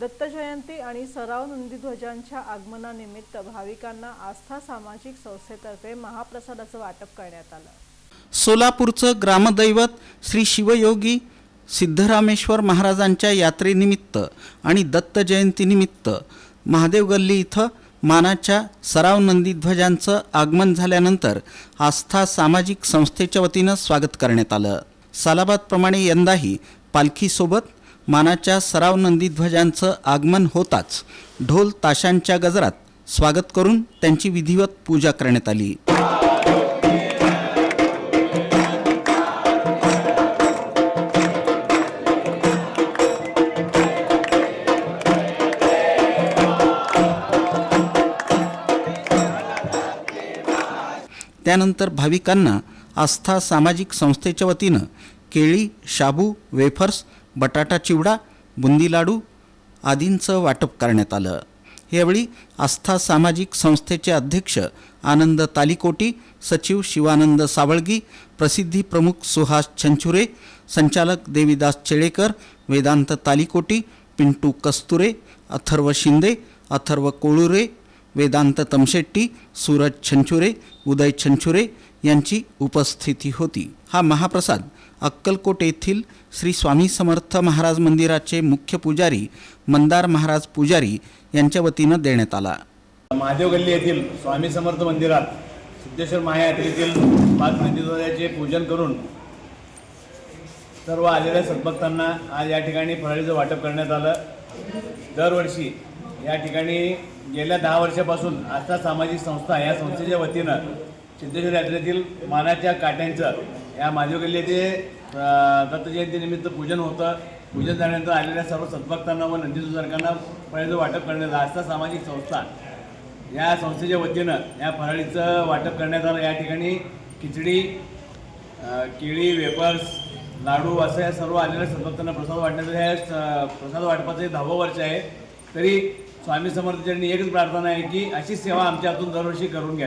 दत्त जयंती आणि सराव नंदीध्वजांच्या आगमनानिमित्त भाविकांना आस्था सामाजिक संस्थेतर्फे महाप्रसादाचं वाटप करण्यात आलं। सोलापूरचं ग्रामदैवत श्री शिवयोगी सिद्धरामेश्वर महाराजांच्या यात्रेनिमित्त आणि दत्त जयंतीनिमित्त महादेव गल्ली इथं मानाच्या सराव नंदीध्वजांचं आगमन झाल्यानंतर आस्था सामाजिक संस्थेच्या वतीनं स्वागत करण्यात आलं। सालाबादप्रमाणे यंदाही पालखीसोबत मानाच्या सराव नंदीध्वजांचं आगमन होताच ढोल ताशांच्या गजरात स्वागत करून त्यांची विधिवत पूजा करण्यात आली। त्यानंतर भाविकांना आस्था सामाजिक संस्थेच्या वतीनं केळी, शाबू, वेफर्स, बटाटा चिवडा, बुंदी लाडू आदींचं वाटप करण्यात आलं। यावेळी आस्था सामाजिक संस्थेचे अध्यक्ष आनंद तालीकोटी, सचिव शिवानंद सावळगी, प्रसिद्धी प्रमुख सुहास छंचुरे, संचालक देवीदास चेळेकर, वेदांत तालीकोटी, पिंटू कस्तुरे, अथर्व शिंदे, अथर्व कोळुरे, वेदांत तमशेट्टी, सूरज छंचुरे, उदय छंचुरे यांची उपस्थिती होती। हा महाप्रसाद अक्कलकोट येथील श्री स्वामी समर्थ महाराज मंदिराचे मुख्य पुजारी मंदार महाराज पुजारी यांच्या वतीनं देण्यात आला। महादेव गल्ली येथील स्वामी समर्थ मंदिरात सिद्धेश्वर महायात्रेतील 5 नंदीध्वजाचे पूजन करून सर्व आलेल्या सद्भक्तांना आज या ठिकाणी फराळीचं वाटप करण्यात आलं। दरवर्षी या ठिकाणी गेल्या 10 वर्षापासून आस्था सामाजिक संस्था या संस्थेच्या वतीनं सिद्धेश्वर यात्रेतील मानाच्या काट्यांचं या महादेव गल्ली येथे दत्त जयंतीनिमित्त पूजन होतं। पूजन झाल्यानंतर आलेल्या सर्व सद्भक्तांना व नंदीध्वजांना फराळीचं वाटप करण्यात आलं। आस्था सामाजिक संस्था या संस्थेच्या वतीनं या फराळीचं वाटप करण्यात आलं। या ठिकाणी खिचडी, केळी, वेफर्स, लाडू असं या सर्व आलेल्या सद्भक्तांना प्रसाद वाटण्याचं हे प्रसाद वाटपाचं 10वं वर्ष आहे। तरी स्वामी समर्थांनी एकच प्रार्थना आहे की अशी सेवा आमच्या हातून दरवर्षी करून घ्या।